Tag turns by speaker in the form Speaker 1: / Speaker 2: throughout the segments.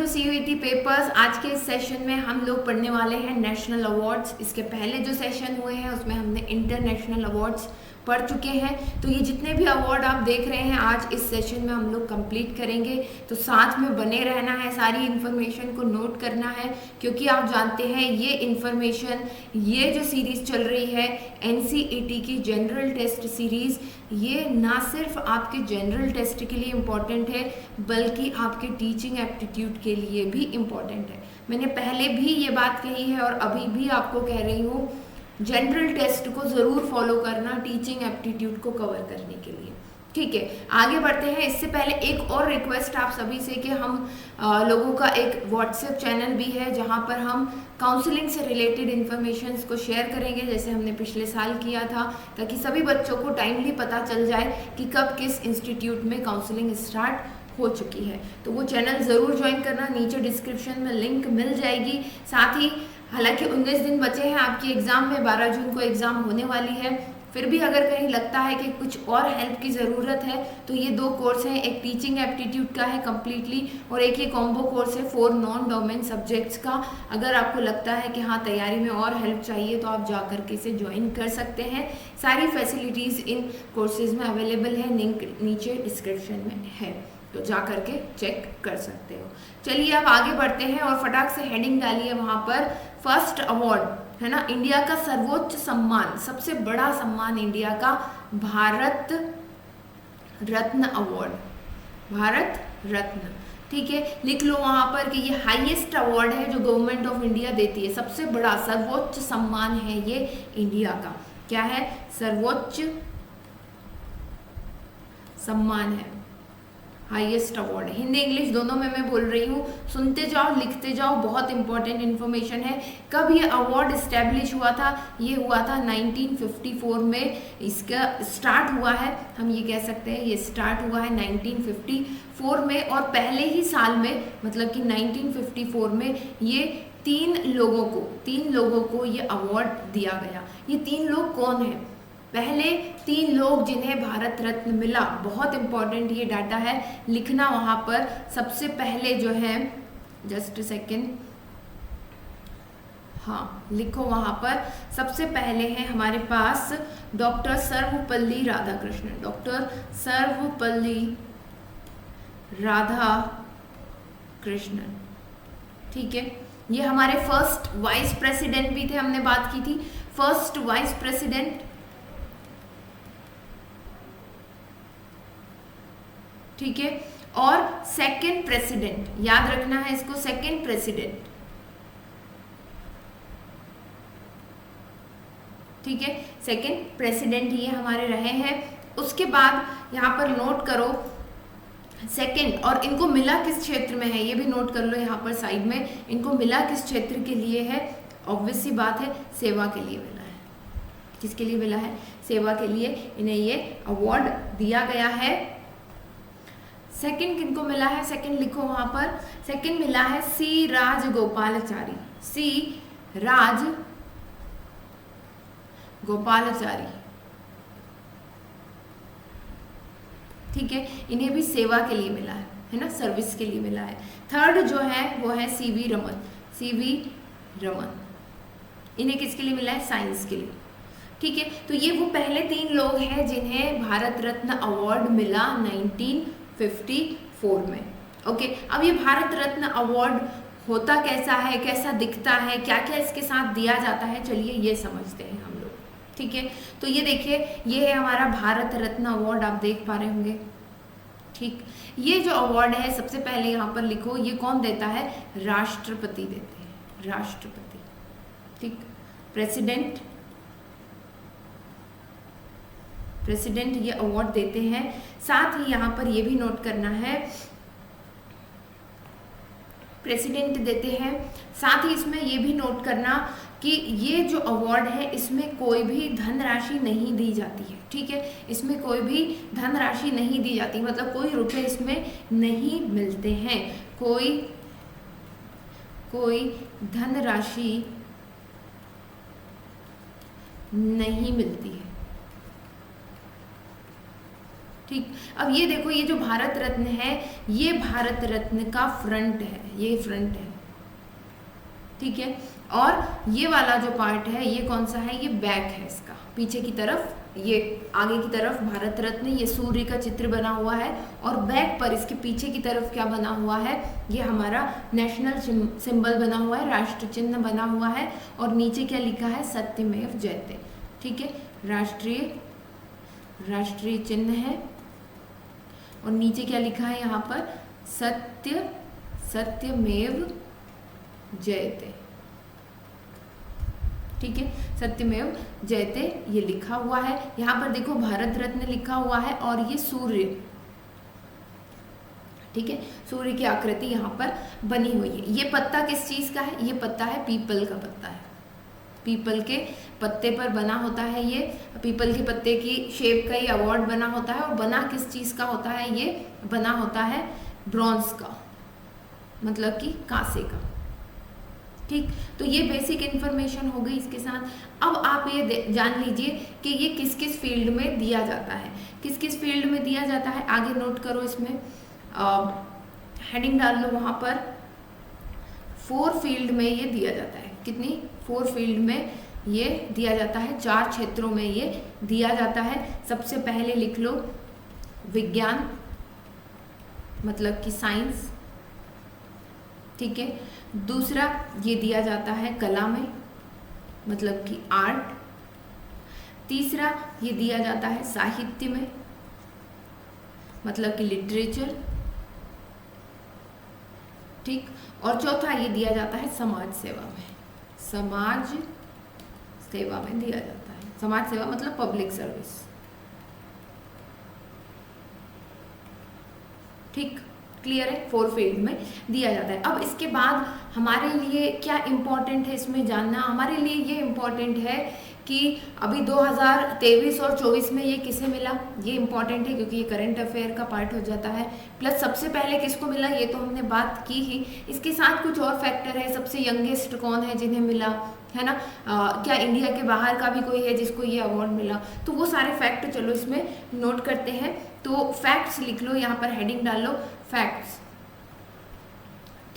Speaker 1: To CUET papers. आज के इस सेशन में हम लोग पढ़ने वाले हैं नेशनल अवार्ड्स। इसके पहले जो सेशन हुए हैं उसमें हमने इंटरनेशनल अवार्ड्स पढ़ चुके हैं। तो ये जितने भी अवार्ड आप देख रहे हैं आज इस सेशन में हम लोग कंप्लीट करेंगे। तो साथ में बने रहना है, सारी इन्फॉर्मेशन को नोट करना है, क्योंकि आप जानते हैं ये इन्फॉर्मेशन, ये जो सीरीज़ चल रही है एनसीईटी की जनरल टेस्ट सीरीज़, ये ना सिर्फ आपके जनरल टेस्ट के लिए इम्पॉर्टेंट है बल्कि आपके टीचिंग एप्टीट्यूड के लिए भी इम्पॉर्टेंट है। मैंने पहले भी ये बात कही है और अभी भी आपको कह रही हूँ, जनरल टेस्ट को ज़रूर फॉलो करना टीचिंग एप्टीट्यूड को कवर करने के लिए। ठीक है, आगे बढ़ते हैं। इससे पहले एक और रिक्वेस्ट आप सभी से कि हम लोगों का एक व्हाट्सएप चैनल भी है जहां पर हम काउंसलिंग से रिलेटेड इन्फॉर्मेशन को शेयर करेंगे, जैसे हमने पिछले साल किया था, ताकि सभी बच्चों को टाइमली पता चल जाए कि कब किस इंस्टीट्यूट में काउंसलिंग स्टार्ट हो चुकी है। तो वो चैनल ज़रूर ज्वाइन करना, नीचे डिस्क्रिप्शन में लिंक मिल जाएगी। साथ ही हालांकि 19 दिन बचे हैं आपकी एग्ज़ाम में, 12 जून को एग्ज़ाम होने वाली है, फिर भी अगर कहीं लगता है कि कुछ और हेल्प की ज़रूरत है तो ये 2 कोर्स हैं, एक टीचिंग एप्टीट्यूड का है कम्प्लीटली और एक ये कॉम्बो कोर्स है 4 नॉन डोमेन सब्जेक्ट्स का। अगर आपको लगता है कि हाँ तैयारी में और हेल्प चाहिए तो आप जा कर के इसे ज्वाइन कर सकते हैं। सारी फैसिलिटीज़ इन कोर्सेज में अवेलेबल है, लिंक नीचे डिस्क्रिप्शन में है, तो जा करके चेक कर सकते हो। चलिए अब आगे बढ़ते हैं और फटाक से हेडिंग डालिए वहाँ पर। फर्स्ट अवार्ड है ना, इंडिया का सर्वोच्च सम्मान, सबसे बड़ा सम्मान इंडिया का, भारत रत्न अवार्ड, भारत रत्न। ठीक है, लिख लो वहाँ पर कि ये हाईएस्ट अवार्ड है जो गवर्नमेंट ऑफ इंडिया देती है, सबसे बड़ा सर्वोच्च सम्मान है ये इंडिया का। क्या है? सर्वोच्च सम्मान है, हाईएस्ट अवार्ड है। हिंदी इंग्लिश दोनों में मैं बोल रही हूँ, सुनते जाओ लिखते जाओ, बहुत इंपॉर्टेंट इन्फॉर्मेशन है। कब ये अवार्ड इस्टेब्लिश हुआ था? ये हुआ था 1954 में, इसका स्टार्ट हुआ है, हम ये कह सकते हैं ये स्टार्ट हुआ है 1954 में। और पहले ही साल में मतलब कि 1954 में ये 3 लोगों को ये अवार्ड दिया गया। ये 3 लोग कौन हैं? पहले 3 लोग जिन्हें भारत रत्न मिला, बहुत इंपॉर्टेंट ये डाटा है, लिखना वहाँ पर। सबसे पहले जो है, जस्ट सेकेंड, हाँ लिखो वहाँ पर। सबसे पहले है हमारे पास डॉक्टर सर्वपल्ली राधाकृष्णन, डॉक्टर सर्वपल्ली राधाकृष्णन। ठीक है, ये हमारे फर्स्ट वाइस प्रेसिडेंट भी थे, हमने बात की थी फर्स्ट वाइस प्रेसिडेंट। ठीक है, और सेकंड प्रेसिडेंट, याद रखना है इसको, सेकंड प्रेसिडेंट। ठीक है, सेकंड प्रेसिडेंट ये हमारे रहे हैं। उसके बाद यहाँ पर नोट करो सेकंड, और इनको मिला किस क्षेत्र में है ये भी नोट कर लो यहाँ पर साइड में। इनको मिला किस क्षेत्र के लिए है? ऑब्वियस सी बात है, सेवा के लिए मिला है। किसके लिए मिला है? सेवा के लिए इन्हें ये अवार्ड दिया गया है। सेकंड किनको मिला है? सेकंड लिखो वहां पर, सेकंड मिला है सी राजगोपालाचारी, सी राजगोपालाचारी। ठीक है, इन्हें भी सेवा के लिए मिला है ना, सर्विस के लिए मिला है। थर्ड जो है वो है सीवी रमन, सीवी रमन। इन्हें किसके लिए मिला है? साइंस के लिए। ठीक है, तो ये वो पहले 3 लोग हैं जिन्हें भारत रत्न अवार्ड मिला 1954 में। ओके, अब ये भारत रत्न अवार्ड होता कैसा है, कैसा दिखता है, क्या क्या इसके साथ दिया जाता है, चलिए ये समझते हैं हम लोग। ठीक है, तो ये देखिए, ये है हमारा भारत रत्न अवार्ड, आप देख पा रहे होंगे। ठीक, ये जो अवार्ड है सबसे पहले यहाँ पर लिखो, ये कौन देता है? राष्ट्रपति देते हैं, राष्ट्रपति। ठीक, प्रेसिडेंट ये अवार्ड देते हैं। साथ ही यहाँ पर ये भी नोट करना है, प्रेसिडेंट देते हैं। साथ ही इसमें ये भी नोट करना कि ये जो अवार्ड है इसमें कोई भी धनराशि नहीं दी जाती है। ठीक है, इसमें कोई भी धनराशि नहीं दी जाती, मतलब कोई रुपए इसमें नहीं मिलते हैं, कोई धनराशि नहीं मिलती है। ठीक, अब ये देखो, ये जो भारत रत्न है ये भारत रत्न का फ्रंट है, ये फ्रंट है, ठीक है। और ये वाला जो पार्ट है ये कौन सा है, ये बैक है इसका, पीछे की तरफ, ये आगे की तरफ भारत रत्न, ये सूर्य का चित्र बना हुआ है, और बैक पर इसके पीछे की तरफ क्या बना हुआ है, ये हमारा नेशनल सिंबल बना हुआ है, राष्ट्र चिन्ह बना हुआ है, और नीचे क्या लिखा है, सत्यमेव जयते, ठीक है। राष्ट्रीय चिन्ह है, और नीचे क्या लिखा है यहाँ पर, सत्यमेव जयते, ठीक है, सत्यमेव जयते ये लिखा हुआ है। यहाँ पर देखो भारत रत्न लिखा हुआ है, और ये सूर्य, ठीक है, सूर्य की आकृति यहाँ पर बनी हुई है। ये पत्ता किस चीज का है, ये पत्ता है पीपल का पत्ता है, पीपल के पत्ते पर बना होता है, ये पीपल के पत्ते की शेप का ये अवार्ड बना होता है, और बना किस चीज का होता है, ये बना होता है ब्रॉन्ज का, मतलब कि कांसे का, ठीक। तो ये बेसिक इन्फॉर्मेशन हो गई इसके साथ। अब आप ये जान लीजिए कि ये किस किस फील्ड में दिया जाता है, किस किस फील्ड में दिया जाता है, आगे नोट करो, इसमें हेडिंग डाल लो वहाँ पर। 4 फील्ड में ये दिया जाता है, कितनी, 4 फील्ड में ये दिया जाता है, 4 क्षेत्रों में ये दिया जाता है। सबसे पहले लिख लो विज्ञान, मतलब कि साइंस, ठीक है। दूसरा ये दिया जाता है कला में, मतलब कि आर्ट। तीसरा ये दिया जाता है साहित्य में, मतलब कि लिटरेचर, ठीक। और चौथा ये दिया जाता है समाज सेवा में, समाज सेवा में दिया जाता है, समाज सेवा मतलब पब्लिक सर्विस, ठीक, क्लियर है। 4 फील्ड में दिया जाता है। अब इसके बाद हमारे लिए क्या इम्पोर्टेंट है इसमें जानना, हमारे लिए ये इम्पोर्टेंट है कि अभी 2023 और 24 में ये किसे मिला, ये इम्पॉर्टेंट है क्योंकि ये करंट अफेयर का पार्ट हो जाता है। प्लस सबसे पहले किसको मिला ये तो हमने बात की ही, इसके साथ कुछ और फैक्टर है, सबसे यंगेस्ट कौन है जिन्हें मिला, है ना, क्या इंडिया के बाहर का भी कोई है जिसको ये अवार्ड मिला, तो वो सारे फैक्ट चलो इसमें नोट करते हैं। तो फैक्ट्स लिख लो, यहाँ पर हेडिंग डाल लो फैक्ट्स,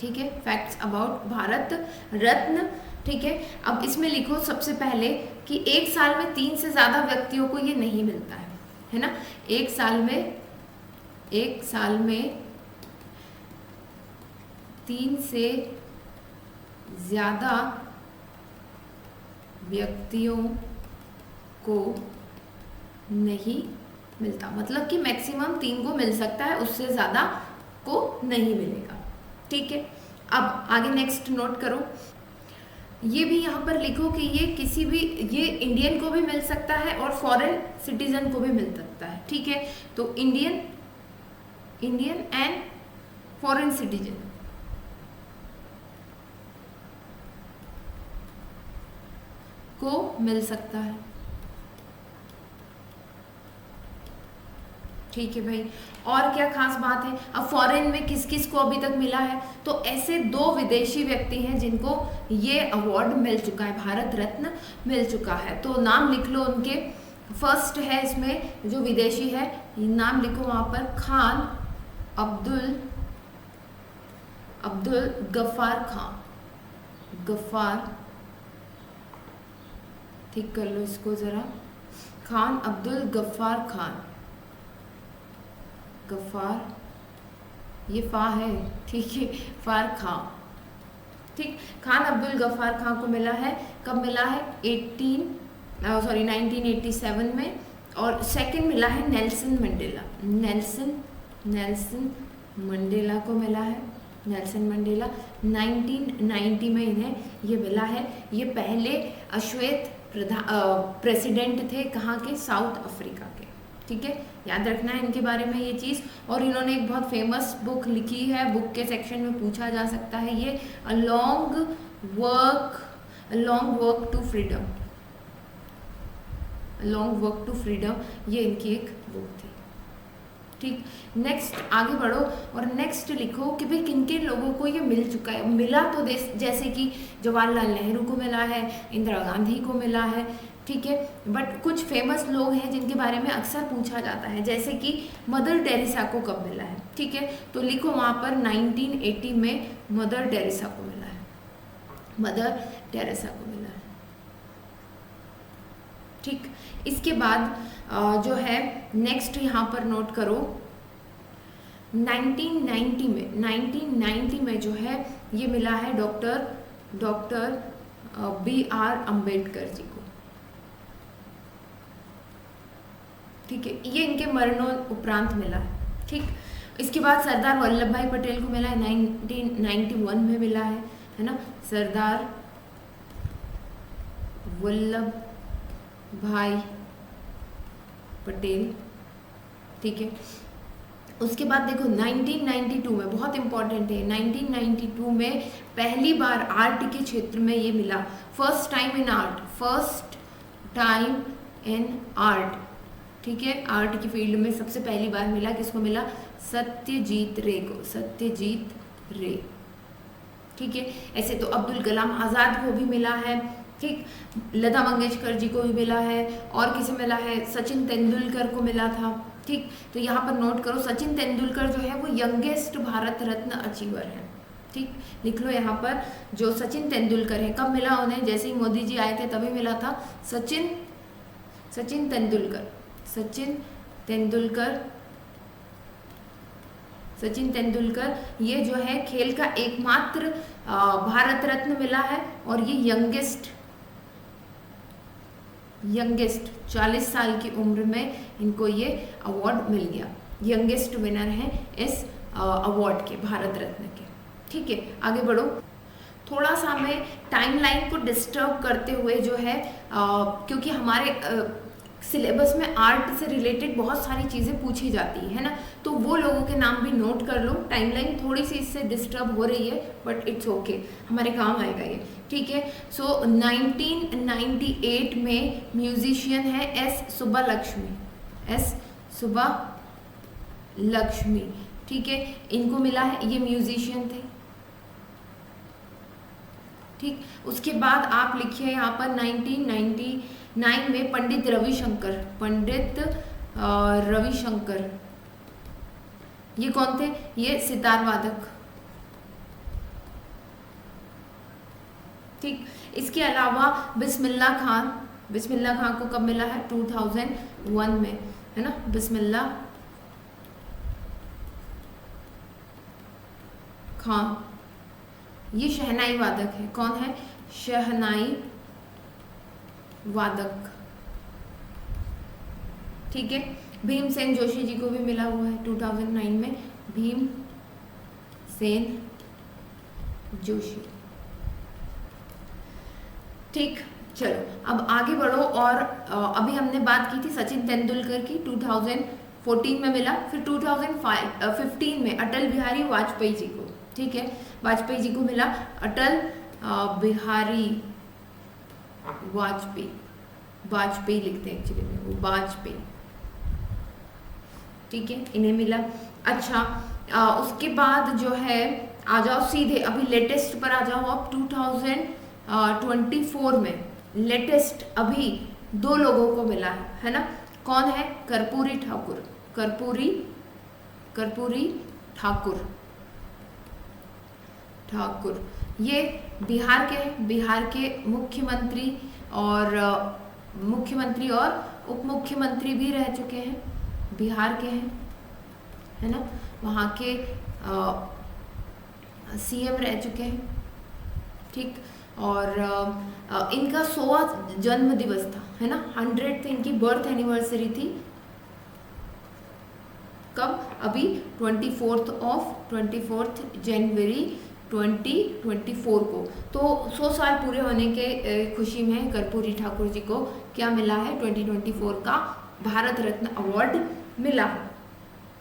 Speaker 1: ठीक है, फैक्ट्स अबाउट भारत रत्न, ठीक है। अब इसमें लिखो सबसे पहले कि एक साल में 3 से ज़्यादा व्यक्तियों को ये नहीं मिलता है ना, एक साल में 3 से ज़्यादा व्यक्तियों को नहीं मिलता, मतलब कि मैक्सिमम 3 को मिल सकता है, उससे ज़्यादा को नहीं मिलेगा, ठीक है। अब आगे नेक्स्ट नोट करो, ये भी यहाँ पर लिखो कि ये किसी भी, ये इंडियन को भी मिल सकता है और फॉरेन सिटीजन को भी मिल सकता है, ठीक है। तो इंडियन एंड फॉरेन सिटीजन को मिल सकता है, ठीक है भाई। और क्या खास बात है, अब फॉरेन में किस किस को अभी तक मिला है, तो ऐसे 2 विदेशी व्यक्ति हैं जिनको ये अवार्ड मिल चुका है, भारत रत्न मिल चुका है, तो नाम लिख लो उनके। फर्स्ट है इसमें जो विदेशी है, नाम लिखो वहाँ पर, खान अब्दुल गफ्फार खान, गफ्फार, ठीक कर लो इसको ज़रा, खान अब्दुल गफ्फार खान, गफ्फार, ये फा है, ठीक है, फार खां, ठीक, खान अब्दुल गफ्फार खां को मिला है, कब मिला है, 1987 में। और सेकंड मिला है नेल्सन मंडेला को मिला है, नेल्सन मंडेला 1990 में इन्हें ये मिला है। ये पहले अश्वेत प्रेसिडेंट थे, कहाँ के, साउथ अफ्रीका के, ठीक है, याद रखना है इनके बारे में ये चीज़। और इन्होंने एक बहुत फेमस बुक लिखी है, बुक के सेक्शन में पूछा जा सकता है ये, a long walk to freedom, ये इनकी एक बुक थी, ठीक, नेक्स्ट आगे बढ़ो और नेक्स्ट लिखो कि भाई किन किन लोगों को ये मिल चुका है। मिला तो जैसे कि जवाहरलाल नेहरू को मिला है, इंदिरा गांधी को मिला है, ठीक है, बट कुछ फेमस लोग हैं जिनके बारे में अक्सर पूछा जाता है, जैसे कि मदर टेरेसा को कब मिला है, ठीक है, तो लिखो वहाँ पर 1980 में मदर टेरेसा को मिला है, मदर टेरेसा को मिला है, ठीक। इसके बाद जो है नेक्स्ट यहाँ पर नोट करो 1990 में जो है ये मिला है डॉक्टर B.R. अम्बेडकर जी को, ठीक है, ये इनके मरणोपरांत मिला है, ठीक। इसके बाद सरदार वल्लभ भाई पटेल को मिला है, 1991 में मिला है ना, सरदार वल्लभ भाई पटेल, ठीक है। उसके बाद देखो 1992 में बहुत इंपॉर्टेंट है, 1992 में पहली बार आर्ट के क्षेत्र में ये मिला, फर्स्ट टाइम इन आर्ट, ठीक है, आर्ट की फील्ड में सबसे पहली बार मिला, किसको मिला, सत्यजीत रे को, सत्यजीत रे, ठीक है। ऐसे तो अब्दुल कलाम आज़ाद को भी मिला है, ठीक, लता मंगेशकर जी को भी मिला है, और किसे मिला है, सचिन तेंदुलकर को मिला था, ठीक। तो यहाँ पर नोट करो सचिन तेंदुलकर जो है वो यंगेस्ट भारत रत्न अचीवर है, ठीक, लिख लो यहाँ पर जो सचिन तेंदुलकर है, कब मिला उन्हें, जैसे ही मोदी जी आए थे तभी मिला था, सचिन तेंदुलकर ये जो है खेल का एकमात्र भारत रत्न मिला है, और ये यंगेस्ट 40 साल की उम्र में इनको ये अवार्ड मिल गया, यंगेस्ट विनर हैं इस अवार्ड के, भारत रत्न के, ठीक है। आगे बढ़ो, थोड़ा सा हमें टाइमलाइन को डिस्टर्ब करते हुए जो है क्योंकि हमारे सिलेबस में आर्ट से रिलेटेड बहुत सारी चीज़ें पूछी जाती है ना, तो वो लोगों के नाम भी नोट कर लो, टाइमलाइन थोड़ी सी इससे डिस्टर्ब हो रही है बट इट्स ओके, हमारे काम आएगा ये, ठीक है। सो 1998 में म्यूजिशियन है एस सुब्बालक्ष्मी, ठीक है, इनको मिला है, ये म्यूजिशियन थे, ठीक। उसके बाद आप लिखिए यहाँ पर 1999 में पंडित रविशंकर, ये कौन थे, ये सितार वादक, ठीक। इसके अलावा बिस्मिल्लाह खान को कब मिला है, 2001 में, है ना, बिस्मिल्लाह खान, ये शहनाई वादक है, कौन है, शहनाई वादक, ठीक है। भीमसेन जोशी जी को भी मिला हुआ है 2009 में, भीमसेन जोशी, ठीक। चलो अब आगे बढ़ो, और अभी हमने बात की थी सचिन तेंदुलकर की, 2014 में मिला, फिर 2015 में अटल बिहारी वाजपेयी जी को, ठीक है, वाजपेयी जी को मिला, अटल बिहारी वाजपेयी लिखते हैं एक्चुअली में, वो वाजपेयी, ठीक है, इन्हें मिला। अच्छा उसके बाद जो है आ जाओ सीधे अभी लेटेस्ट पर आ जाओ, अब 2024 में लेटेस्ट अभी 2 लोगों को मिला है ना, कौन है, कर्पूरी ठाकुर, ये बिहार के मुख्यमंत्री और उप मुख्यमंत्री भी रह चुके हैं, बिहार के हैं, है ना, वहाँ के सीएम रह चुके हैं, ठीक। और इनका 100वां जन्म दिवस था, है ना, 100th इनकी बर्थ एनिवर्सरी थी, कब, अभी 24 जनवरी 2024 को, तो 100 साल पूरे होने के खुशी में कर्पूरी ठाकुर जी को क्या मिला है, 2024 का भारत रत्न अवार्ड मिला,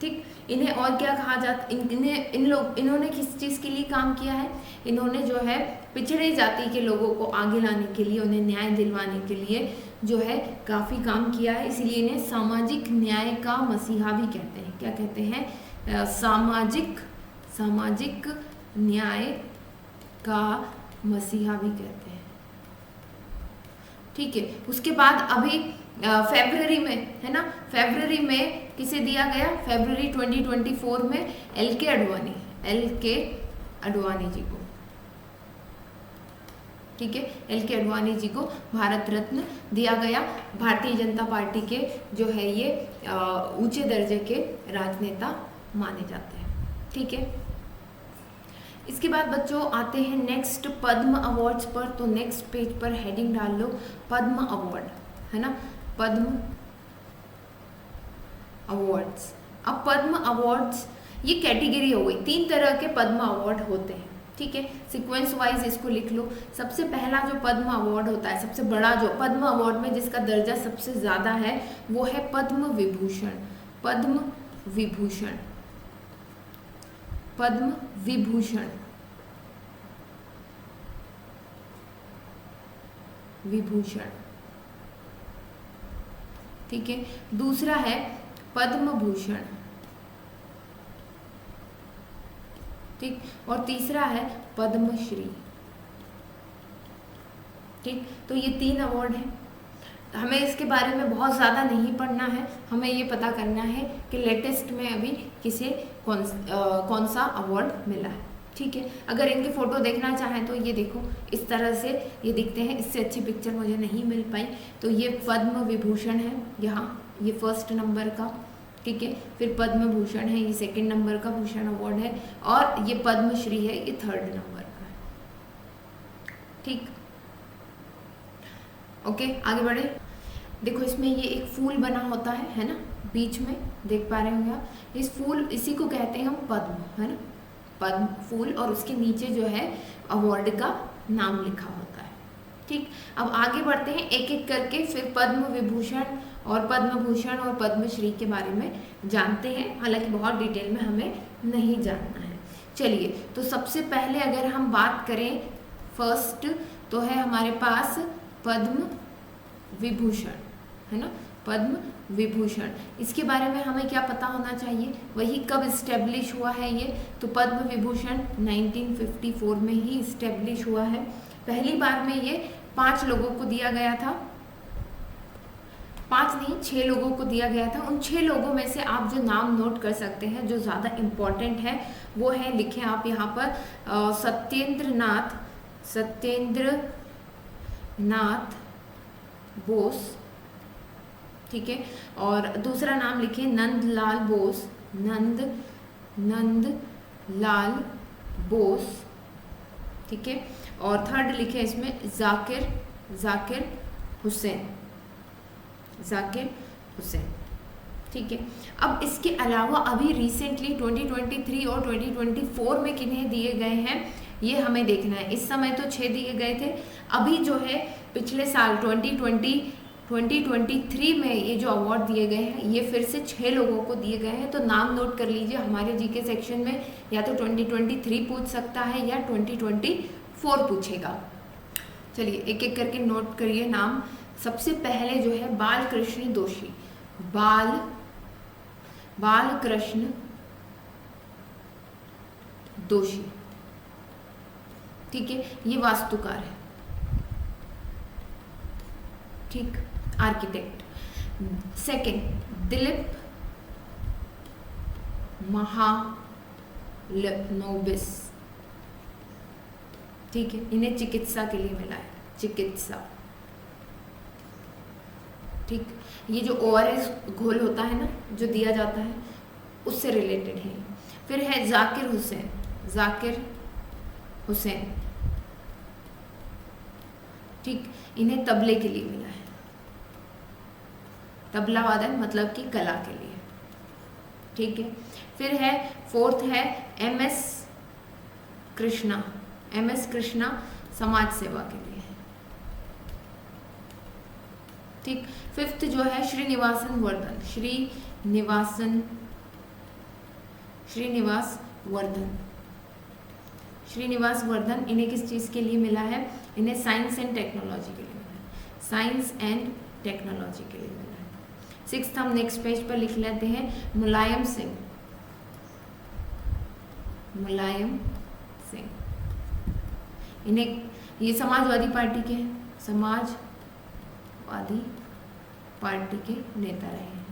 Speaker 1: ठीक। इन्हें और क्या कहा जाता, इन्होंने किस चीज़ के लिए काम किया है, इन्होंने जो है पिछड़े जाति के लोगों को आगे लाने के लिए, उन्हें न्याय दिलवाने के लिए जो है काफ़ी काम किया है, इसलिए इन्हें सामाजिक न्याय का मसीहा भी कहते हैं। क्या कहते हैं? सामाजिक न्याय का मसीहा भी कहते हैं। ठीक है, उसके बाद अभी फरवरी में, है ना, फरवरी में किसे दिया गया? फरवरी 2024 में एल के अडवाणी जी को, ठीक है, एल के अडवाणी जी को भारत रत्न दिया गया। भारतीय जनता पार्टी के जो है ये ऊंचे दर्जे के राजनेता माने जाते हैं। ठीक है, इसके बाद बच्चों आते हैं नेक्स्ट पद्म अवार्ड्स पर। तो नेक्स्ट पेज पर हेडिंग डाल लो पद्म अवार्ड, है ना, पद्म अवार्ड्स। अब पद्म अवार्ड्स ये कैटेगरी हो गई, 3 तरह के पद्म अवार्ड होते हैं। ठीक है, सीक्वेंस वाइज इसको लिख लो। सबसे पहला जो पद्म अवार्ड होता है, सबसे बड़ा जो पद्म अवार्ड में जिसका दर्जा सबसे ज़्यादा है वो है पद्म विभूषण। पद्म विभूषण, पद्म विभूषण, विभूषण। ठीक है, दूसरा है पद्म भूषण। ठीक, और तीसरा है पद्मश्री। ठीक, तो ये 3 अवार्ड हैं। हमें इसके बारे में बहुत ज़्यादा नहीं पढ़ना है, हमें ये पता करना है कि लेटेस्ट में अभी किसे कौन सा अवार्ड मिला है। ठीक है, अगर इनकी फ़ोटो देखना चाहें तो ये देखो इस तरह से ये दिखते हैं, इससे अच्छी पिक्चर मुझे नहीं मिल पाई। तो ये पद्म विभूषण है यहाँ, ये 1st नंबर का। ठीक है, फिर पद्म भूषण है, ये 2nd नंबर का भूषण अवार्ड है, और ये पद्मश्री है, ये 3rd नंबर का है। ठीक, ओके, आगे बढ़े। देखो इसमें ये एक फूल बना होता है ना, बीच में देख पा रहे होंगे आप। इस फूल, इसी को कहते हैं हम पद्म, है ना, पद्म फूल, और उसके नीचे जो है अवार्ड का नाम लिखा होता है। ठीक, अब आगे बढ़ते हैं एक एक करके, फिर पद्म विभूषण और पद्म भूषण और पद्मश्री के बारे में जानते हैं, हालांकि बहुत डिटेल में हमें नहीं जानना है। चलिए, तो सबसे पहले अगर हम बात करें फर्स्ट, तो है हमारे पास पद्म विभूषण, है ना, पद्म विभूषण। इसके बारे में हमें क्या पता होना चाहिए, वही कब इस्टेब्लिश हुआ है ये? तो पद्म विभूषण 1954 में ही इस्टेब्लिश हुआ है। पहली बार में ये 5 लोगों को दिया गया था, 5 नहीं 6 लोगों को दिया गया था। उन 6 लोगों में से आप जो नाम नोट कर सकते हैं जो ज़्यादा इम्पोर्टेंट है वो है, लिखें आप यहाँ पर, सत्येंद्र नाथ बोस। ठीक है, और दूसरा नाम लिखें नंदलाल बोस, नंदलाल बोस। ठीक है, और 3rd लिखे इसमें जाकिर हुसैन। ठीक है, अब इसके अलावा अभी रिसेंटली 2023 और 2024 में किन्हें दिए गए हैं ये हमें देखना है। इस समय तो 6 दिए गए थे, अभी जो है पिछले साल 2023 में ये जो अवार्ड दिए गए हैं ये फिर से 6 लोगों को दिए गए हैं। तो नाम नोट कर लीजिए, हमारे जीके सेक्शन में या तो 2023 पूछ सकता है या 2024 पूछेगा। चलिए एक एक करके नोट करिए नाम। सबसे पहले जो है बालकृष्ण दोषी, बालकृष्ण दोषी। ठीक है, ये वास्तुकार है। ठीक, आर्किटेक्ट। 2nd दिलीप महालनोबिस। ठीक है, इन्हें चिकित्सा के लिए मिला है, चिकित्सा। ठीक, ये जो ORS घोल होता है ना जो दिया जाता है उससे रिलेटेड है। फिर है जाकिर हुसैन। ठीक, इन्हें तबले के लिए मिला है, तबला वादन मतलब कि कला के लिए। ठीक है, फिर है 4th है MS कृष्णा समाज सेवा के लिए। ठीक, 5th जो है श्रीनिवास वर्धन। इन्हें किस चीज़ के लिए मिला है? इन्हें साइंस एंड टेक्नोलॉजी के लिए मिला है, साइंस एंड टेक्नोलॉजी के लिए मिला है। 6th हम नेक्स्ट पेज पर लिख लेते हैं मुलायम सिंह। मुलायम सिंह, इन्हें ये समाजवादी पार्टी के हैं, समाजवादी पार्टी के नेता रहे हैं।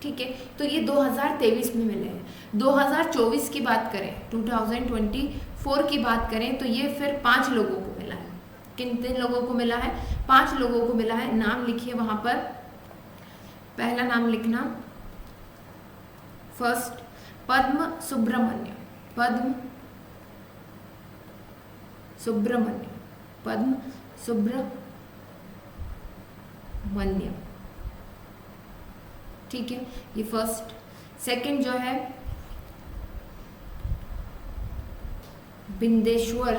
Speaker 1: ठीक है, तो ये 2023 में मिले हैं। 2024 की बात करें, 2024 की बात करें तो ये फिर 5 लोगों को मिला है। किन लोगों को मिला है? 5 लोगों को मिला है। नाम लिखिए वहां पर। पहला नाम लिखना, फर्स्ट पद्म सुब्रमण्यम। पद्म सुब्रमण्यम, पद्म सुब्रमण्यम। ठीक है, ये फर्स्ट। सेकंड जो है बिंदेश्वर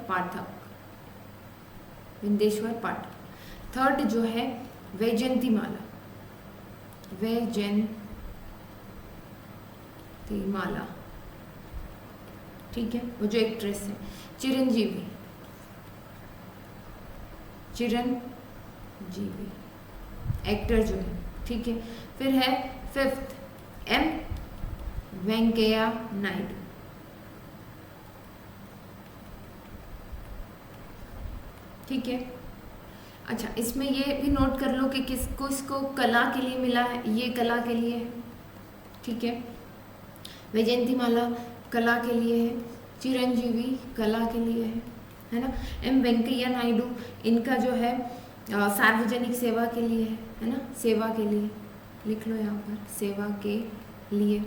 Speaker 1: पाठक। बिंदेश्वर पाठक। थर्ड जो है वैजयंतीमाला। वैजयंतीमाला, ठीक है, वो जो एक्ट्रेस है। चिरंजीवी एक्टर जो है। ठीक है, फिर है 5th एम वेंकैया नायडू। ठीक है, अच्छा इसमें ये भी नोट कर लो कि किसको कला के लिए मिला है। ये कला के लिए है। ठीक है, वैजयंतीमाला कला के लिए है, चिरंजीवी कला के लिए है ना। एम वेंकैया नायडू इनका जो है सार्वजनिक सेवा के लिए है ना, सेवा के लिए लिख लो यहाँ पर, सेवा के लिए।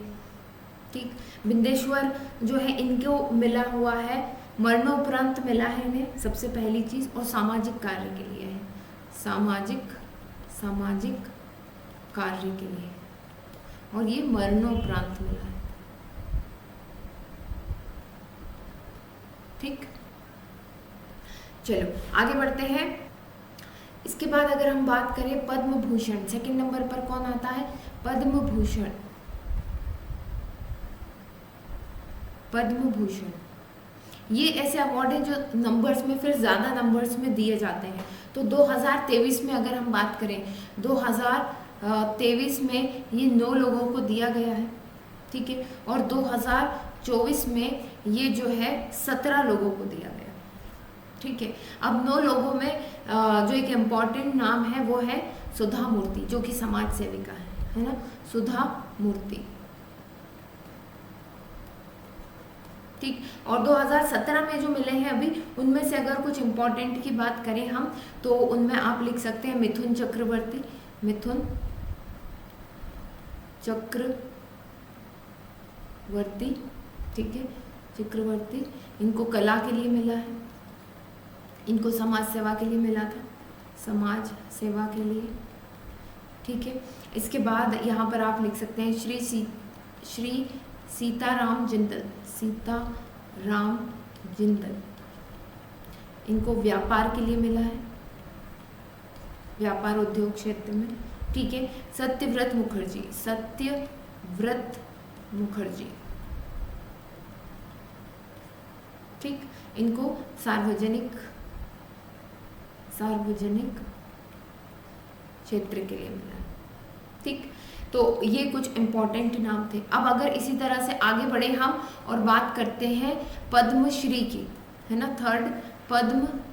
Speaker 1: ठीक, बिंदेश्वर जो है इनको मिला हुआ है, मरणोपरांत मिला है इन्हें सबसे पहली चीज, और सामाजिक कार्य के लिए है। सामाजिक कार्य के लिए, और ये मरणोपरांत मिला है। ठीक, चलो आगे बढ़ते हैं। इसके बाद अगर हम बात करें पद्म भूषण, सेकंड नंबर पर कौन आता है? पद्म भूषण। पद्म भूषण ये ऐसे अवार्ड है जो नंबर्स में, फिर ज़्यादा नंबर्स में दिए जाते हैं। तो 2023 में अगर हम बात करें, 2023 में ये 9 लोगों को दिया गया है। ठीक है, और 2024 में ये जो है 17 लोगों को दिया गया। ठीक है, अब 9 लोगों में जो एक इम्पॉर्टेंट नाम है वो है सुधा मूर्ति, जो कि समाज सेविका है ना, सुधा मूर्ति। ठीक, और 2017 में जो मिले हैं अभी, उनमें से अगर कुछ इम्पोर्टेंट की बात करें हम, तो उनमें आप लिख सकते हैं मिथुन चक्रवर्ती। मिथुन चक्रवर्ती, ठीक है, चक्रवर्ती। इनको कला के लिए मिला है, इनको समाज सेवा के लिए मिला था, समाज सेवा के लिए। ठीक है, इसके बाद यहाँ पर आप लिख सकते हैं श्री सीताराम जिंदल। सीताराम जिंदल, इनको व्यापार के लिए मिला है, व्यापार उद्योग क्षेत्र में। ठीक है, सत्यव्रत मुखर्जी। सत्यव्रत मुखर्जी, ठीक, इनको सार्वजनिक क्षेत्र के लिए मिला। ठीक, तो ये कुछ इम्पोर्टेंट नाम थे। अब अगर इसी तरह से आगे बढ़े हम और बात करते हैं पद्मश्री की, है ना, थर्ड पद्मश्री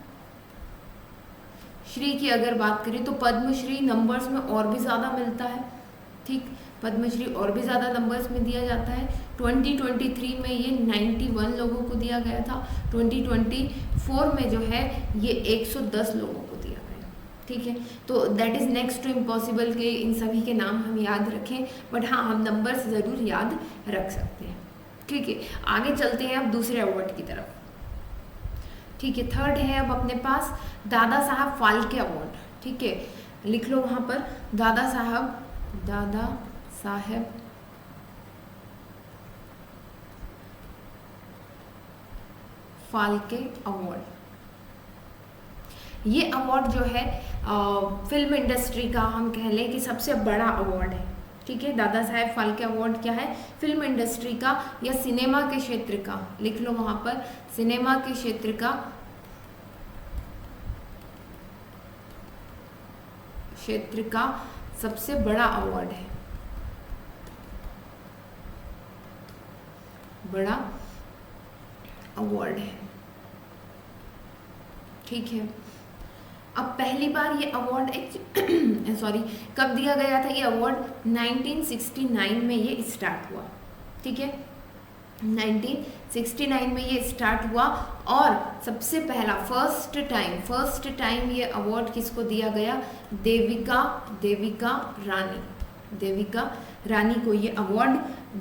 Speaker 1: की अगर बात करें तो पद्मश्री नंबर्स में और भी ज़्यादा मिलता है। ठीक, पद्मश्री और भी ज़्यादा नंबर्स में दिया जाता है। 2023 में ये 91 लोगों को दिया गया था। 2024 में जो है ये 110 लोगों को दिया गया। ठीक है, तो that is next to impossible के इन सभी के नाम हम याद रखें, बट हाँ हम नंबर्स ज़रूर याद रख सकते हैं। ठीक है, आगे चलते हैं अब दूसरे अवार्ड की तरफ। ठीक है, थर्ड है अब अपने पास दादा साहब फाल्के अवार्ड। ठीक है, लिख लो वहाँ पर दादा साहब फाल्के अवार्ड। ये अवार्ड जो है फिल्म इंडस्ट्री का हम कह लें कि सबसे बड़ा अवार्ड है। ठीक है, दादा साहेब फाल्के अवार्ड क्या है? फिल्म इंडस्ट्री का या सिनेमा के क्षेत्र का, लिख लो वहाँ पर सिनेमा के क्षेत्र का क्षेत्र का सबसे बड़ा अवार्ड है, बड़ा अवार्ड है। ठीक है, अब पहली बार ये अवार्ड सॉरी कब दिया गया था? ये अवार्ड 1969 में ये स्टार्ट हुआ। ठीक है, 1969 में ये स्टार्ट हुआ और सबसे पहला फर्स्ट टाइम ये अवार्ड किसको दिया गया? देविका रानी को ये अवार्ड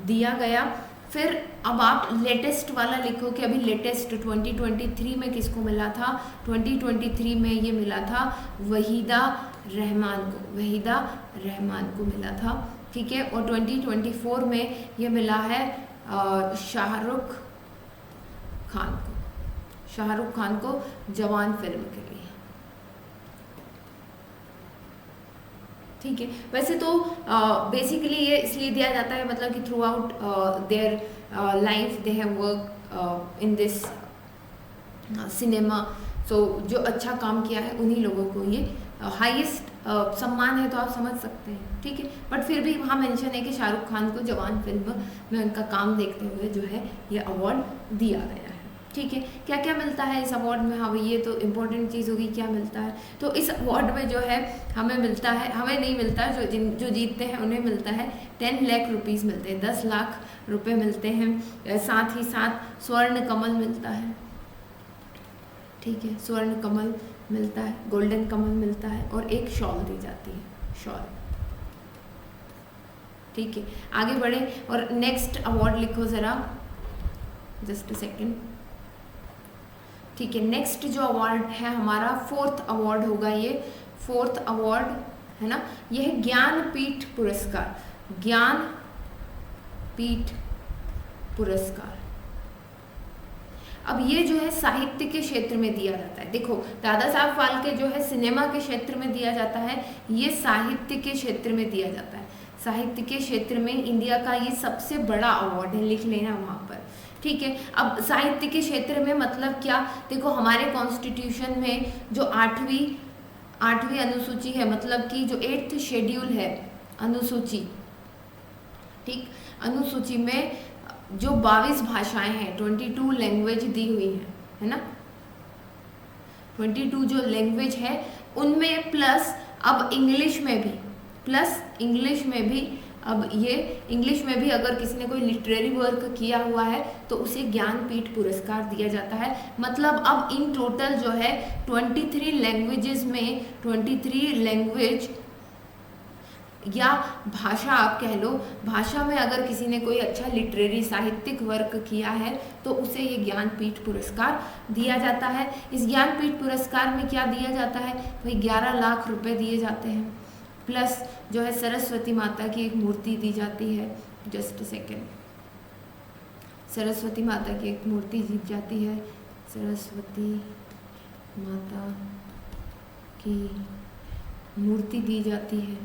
Speaker 1: दिया गया। फिर अब आप लेटेस्ट वाला लिखो कि अभी लेटेस्ट 2023 में किसको मिला था? 2023 में ये मिला था वहीदा रहमान को मिला था। ठीक है, और 2024 में ये मिला है शाहरुख खान को जवान फिल्म के लिए। ठीक है, वैसे तो बेसिकली ये इसलिए दिया जाता है मतलब कि throughout their life they have work in this cinema, so जो अच्छा काम किया है उन्हीं लोगों को ये हाईएस्ट सम्मान है, तो आप समझ सकते हैं। ठीक है, बट फिर भी वहाँ मेंशन है कि शाहरुख खान को जवान फिल्म में उनका काम देखते हुए जो है ये अवार्ड दिया गया है। ठीक है, क्या क्या मिलता है इस अवार्ड में? हाँ, ये तो इम्पोर्टेंट चीज़ होगी, क्या मिलता है? तो इस अवार्ड में जो है हमें नहीं मिलता, जो जीतते हैं उन्हें मिलता है 10 लाख रुपीज़ मिलते हैं, 10 लाख रुपए मिलते हैं। साथ ही साथ स्वर्ण कमल मिलता है। ठीक है, स्वर्ण कमल मिलता है, गोल्डन कमल मिलता है और एक शॉल दी जाती है, शॉल। ठीक है, आगे बढ़े और नेक्स्ट अवार्ड लिखो ज़रा, जस्ट अ सेकेंड। ठीक है, नेक्स्ट जो अवार्ड है हमारा 4th अवार्ड होगा, ये 4th अवार्ड है ना, ये है ज्ञानपीठ पुरस्कार। अब ये जो है साहित्य के क्षेत्र में दिया जाता है। देखो, दादा साहब फाल्के जो है सिनेमा के क्षेत्र में दिया जाता है, ये साहित्य के क्षेत्र में दिया जाता है। साहित्य के क्षेत्र में इंडिया का ये सबसे बड़ा अवार्ड है, लिख लेना वहाँ पर। ठीक है, अब साहित्य के क्षेत्र में मतलब क्या? देखो, हमारे कॉन्स्टिट्यूशन में जो आठवीं अनुसूची है, मतलब कि जो 8th शेड्यूल है अनुसूची, ठीक, अनुसूची में जो 22 भाषाएं हैं, 22 लैंग्वेज दी हुई है ना, 22 जो लैंग्वेज है उनमें प्लस अब इंग्लिश में भी अब ये इंग्लिश में भी अगर किसी ने कोई लिटरेरी वर्क किया हुआ है तो उसे ज्ञानपीठ पुरस्कार दिया जाता है। मतलब अब इन टोटल जो है 23 लैंग्वेजेस में 23 लैंग्वेज या भाषा आप कह लो, भाषा में अगर किसी ने कोई अच्छा लिटरेरी साहित्यिक वर्क किया है तो उसे ये ज्ञानपीठ पुरस्कार दिया जाता है। इस ज्ञानपीठ पुरस्कार में क्या दिया जाता है? भाई 11 लाख रुपए दिए जाते हैं, प्लस जो है सरस्वती माता की एक मूर्ति दी जाती है। जस्ट सेकेंड, सरस्वती माता की एक मूर्ति दी जाती है, सरस्वती माता की मूर्ति दी जाती है।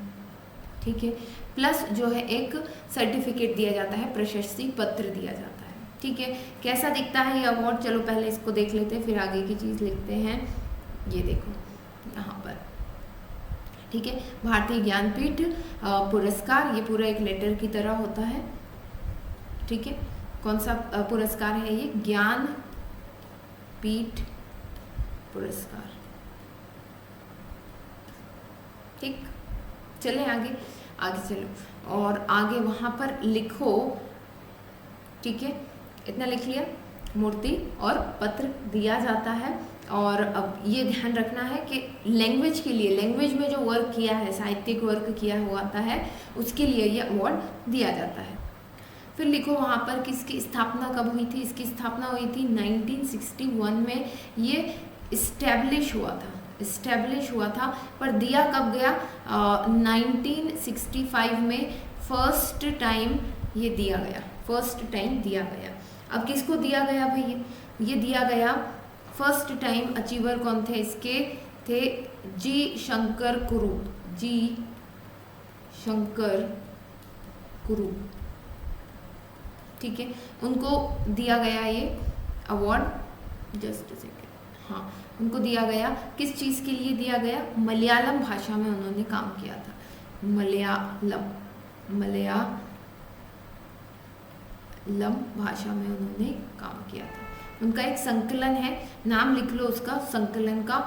Speaker 1: ठीक है, प्लस जो है एक सर्टिफिकेट दिया जाता है, प्रशस्ति पत्र दिया जाता है। ठीक है, कैसा दिखता है ये अवार्ड? चलो पहले इसको देख लेते हैं, फिर आगे की चीज़ लिखते हैं। ये देखो यहाँ पर, ठीक है, भारतीय ज्ञानपीठ पुरस्कार, ये पूरा एक लेटर की तरह होता है। ठीक है, कौन सा पुरस्कार है ये? ज्ञानपीठ पुरस्कार। ठीक, चलें आगे चलो और आगे वहाँ पर लिखो। ठीक है, इतना लिख लिया, मूर्ति और पत्र दिया जाता है। और अब ये ध्यान रखना है कि लैंग्वेज के लिए, लैंग्वेज में जो वर्क किया है, साहित्यिक वर्क किया हुआ आता है, उसके लिए ये अवार्ड दिया जाता है। फिर लिखो वहाँ पर किसकी स्थापना कब हुई थी? इसकी स्थापना हुई थी 1961 में। ये इस्टेब्लिश हुआ था, पर दिया कब गया? 1965 में फर्स्ट टाइम ये दिया गया। अब किसको दिया गया भाई? ये दिया गया फर्स्ट टाइम, अचीवर कौन थे इसके? थे जी शंकर कुरु। ठीक है, उनको दिया गया ये अवार्ड। जस्ट अ सेकेंड, हाँ, उनको दिया गया। किस चीज़ के लिए दिया गया? मलयालम भाषा में उन्होंने काम किया था। मलयालम भाषा में उन्होंने काम किया था। उनका एक संकलन है, नाम लिख लो उसका, संकलन का,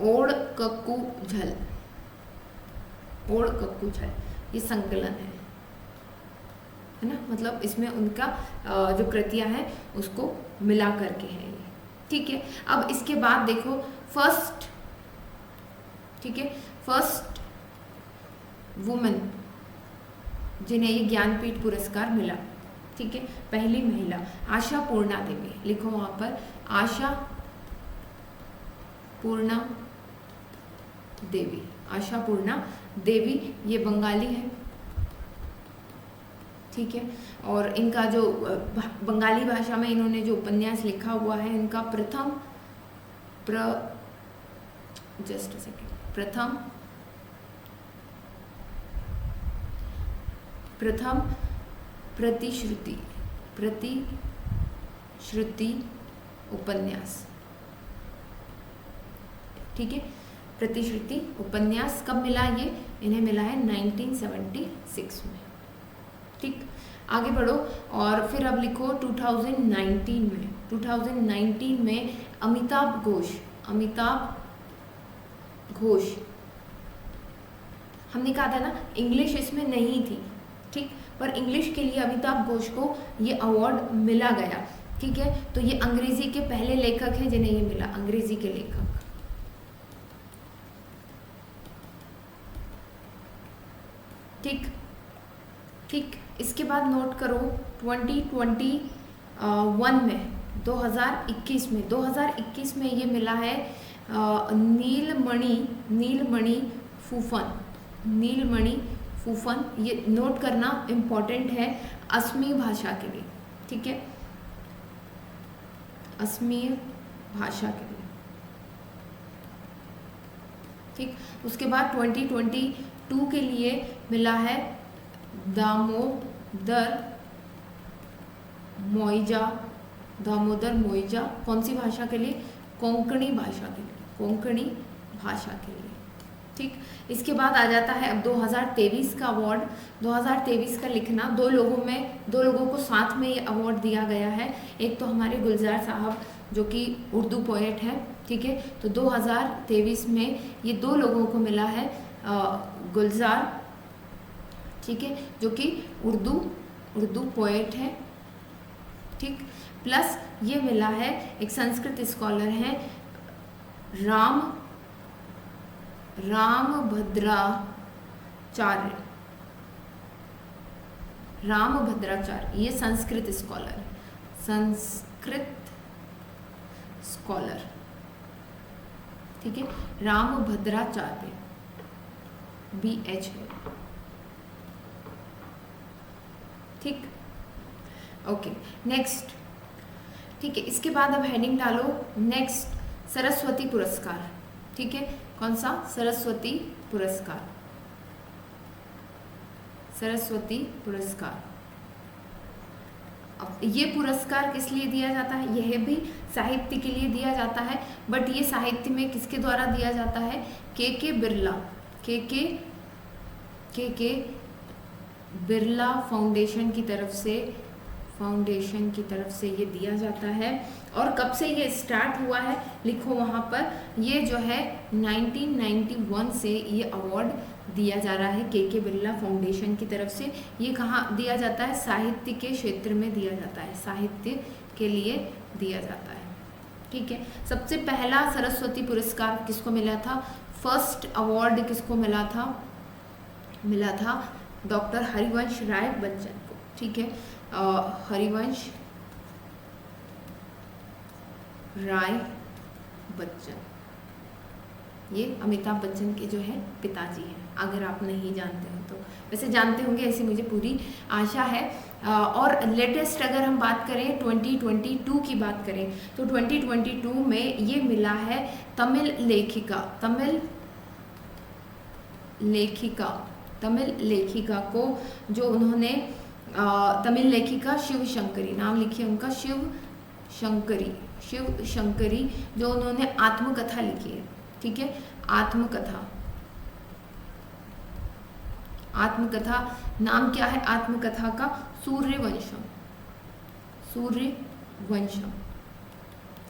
Speaker 1: ओड कक्कू झल। ओड कक्कू झल ये संकलन है ना, मतलब इसमें उनका जो कृतियां हैं उसको मिला करके है ये, ठीक है। अब इसके बाद देखो फर्स्ट, ठीक है, फर्स्ट वुमेन जिन्हें ये ज्ञानपीठ पुरस्कार मिला, ठीक है, पहली महिला आशा पूर्णा देवी। लिखो वहां पर आशा पूर्णा देवी। आशा पूर्णा देवी ये बंगाली है, ठीक है। और इनका जो बंगाली भाषा में इन्होंने जो उपन्यास लिखा हुआ है, इनका प्रथम प्रतिश्रुति उपन्यास, ठीक है। प्रतिश्रुति उपन्यास कब मिला ये? इन्हें मिला है 1976 में, ठीक। आगे बढ़ो और फिर अब लिखो 2019 में अमिताभ घोष। हमने कहा था ना इंग्लिश इसमें नहीं थी, ठीक, पर इंग्लिश के लिए अमिताभ घोष को ये अवार्ड मिला गया, ठीक है। तो ये अंग्रेजी के पहले लेखक हैं जिन्हें ये मिला, अंग्रेजी के लेखक, ठीक ठीक। इसके बाद नोट करो 2021 में ये मिला है नीलमणि फूफन। ये नोट करना इम्पॉर्टेंट है असमी भाषा के लिए, ठीक है, असमी भाषा के लिए, ठीक। उसके बाद 2022 के लिए मिला है दामोदर मोइजा। कौन सी भाषा के लिए? कोंकणी भाषा के लिए, ठीक। इसके बाद आ जाता है अब 2023 का अवार्ड। 2023 का लिखना, दो लोगों को साथ में ये अवार्ड दिया गया है। एक तो हमारे गुलजार साहब जो कि उर्दू पोएट है, ठीक है। तो 2023 में ये दो लोगों को मिला है, गुलजार, ठीक है, जो कि उर्दू पोएट है, ठीक। प्लस ये मिला है एक संस्कृत स्कॉलर हैं रामभद्राचार्य। ये संस्कृत स्कॉलर, ठीक है, रामभद्राचार्य BH, ठीक, ओके। नेक्स्ट, ठीक है। इसके बाद अब हेडिंग डालो नेक्स्ट सरस्वती पुरस्कार, ठीक है। कौन सा? सरस्वती पुरस्कार। अब ये पुरस्कार किस लिए दिया जाता है? यह भी साहित्य के लिए दिया जाता है, बट ये साहित्य में किसके द्वारा दिया जाता है? के बिरला फाउंडेशन की तरफ से ये दिया जाता है। और कब से ये स्टार्ट हुआ है? लिखो वहाँ पर, ये जो है 1991 से ये अवार्ड दिया जा रहा है के बिरला फाउंडेशन की तरफ से। ये कहाँ दिया जाता है? साहित्य के क्षेत्र में दिया जाता है, साहित्य के लिए दिया जाता है, ठीक है। सबसे पहला सरस्वती पुरस्कार किसको मिला था? फर्स्ट अवार्ड किसको मिला था डॉक्टर हरिवंश राय बच्चन को, ठीक है। हरिवंश राय बच्चन, ये अमिताभ बच्चन के जो है पिताजी हैं, अगर आप नहीं जानते हो तो। वैसे जानते होंगे ऐसी मुझे पूरी आशा है। और लेटेस्ट अगर हम बात करें 2022 की बात करें तो 2022 में ये मिला है तमिल लेखिका को, जो उन्होंने तमिल लेखिका शिव शंकरी, नाम लिखिए उनका, शिव शंकरी, शिव शंकरी, जो उन्होंने आत्मकथा लिखी है, ठीक है, आत्मकथा। आत्मकथा नाम क्या है आत्मकथा का? सूर्यवंशम, सूर्यवंशम,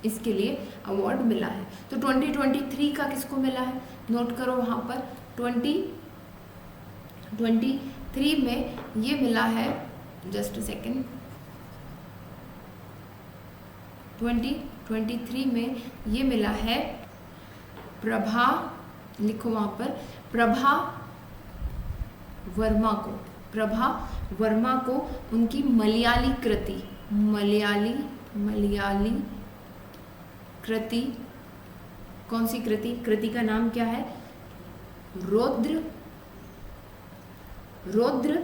Speaker 1: इसके लिए अवार्ड मिला है। तो 2023 का किसको मिला है? नोट करो वहाँ पर 2023 में ये मिला है, जस्ट अ सेकेंड, 2023 में ये मिला है प्रभा, लिखो वहाँ पर, प्रभा वर्मा को, प्रभा वर्मा को उनकी मलयाली कृति, मलयाली कृति, कौन सी कृति? कृति का नाम क्या है? रौद्र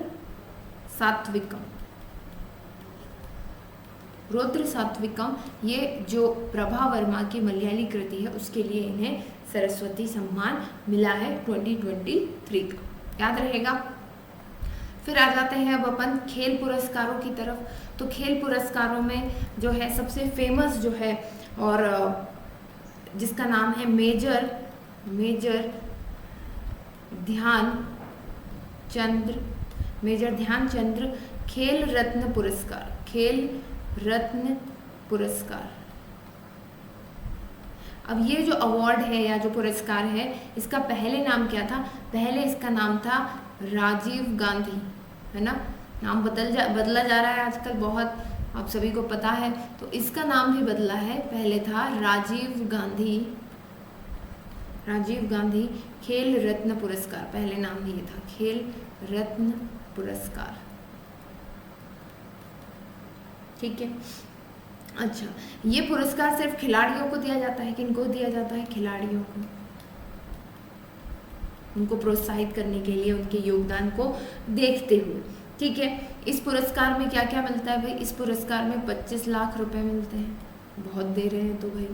Speaker 1: सात्विकम, रौद्र सात्विकम। ये जो प्रभा वर्मा की मलयाली कृति है उसके लिए इन्हें सरस्वती सम्मान मिला है 2023 का, याद रहेगा। फिर आ जाते हैं अब अपन खेल पुरस्कारों की तरफ। तो खेल पुरस्कारों में जो है सबसे फेमस जो है और जिसका नाम है मेजर ध्यानचंद्र खेल रत्न पुरस्कार, खेल रत्न पुरस्कार। अब ये जो अवार्ड है या जो पुरस्कार है इसका पहले नाम क्या था? पहले इसका नाम था राजीव गांधी, है ना, नाम बदला जा रहा है आजकल बहुत, आप सभी को पता है। तो इसका नाम भी बदला है, पहले था राजीव गांधी खेल रत्न पुरस्कार, पहले नाम ही ये था, खेल रत्न पुरस्कार, ठीक है। अच्छा, ये पुरस्कार सिर्फ खिलाड़ियों को दिया जाता है, किनको दिया जाता है? खिलाड़ियों को, उनको प्रोत्साहित करने के लिए, उनके योगदान को देखते हुए, ठीक है। इस पुरस्कार में क्या क्या मिलता है भाई? इस पुरस्कार में 25 लाख रुपए मिलते हैं, बहुत दे रहे हैं तो भाई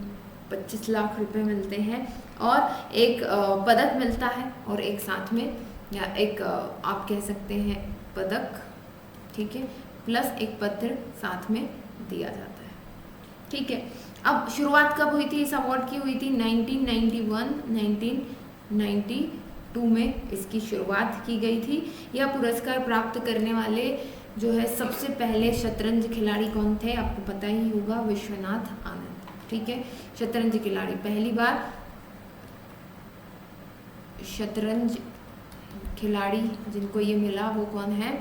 Speaker 1: 25 लाख रुपए मिलते हैं, और एक पदक मिलता है, और एक साथ में, या एक आप कह सकते हैं पदक, ठीक है, प्लस एक पत्र साथ में दिया जाता है, ठीक है। अब शुरुआत कब हुई थी इस अवार्ड की? हुई थी 1992 में इसकी शुरुआत की गई थी। यह पुरस्कार प्राप्त करने वाले जो है सबसे पहले शतरंज खिलाड़ी कौन थे? आपको पता ही होगा, विश्वनाथ आनंद, ठीक है। शतरंज खिलाड़ी, पहली बार शतरंज खिलाड़ी जिनको ये मिला वो कौन है?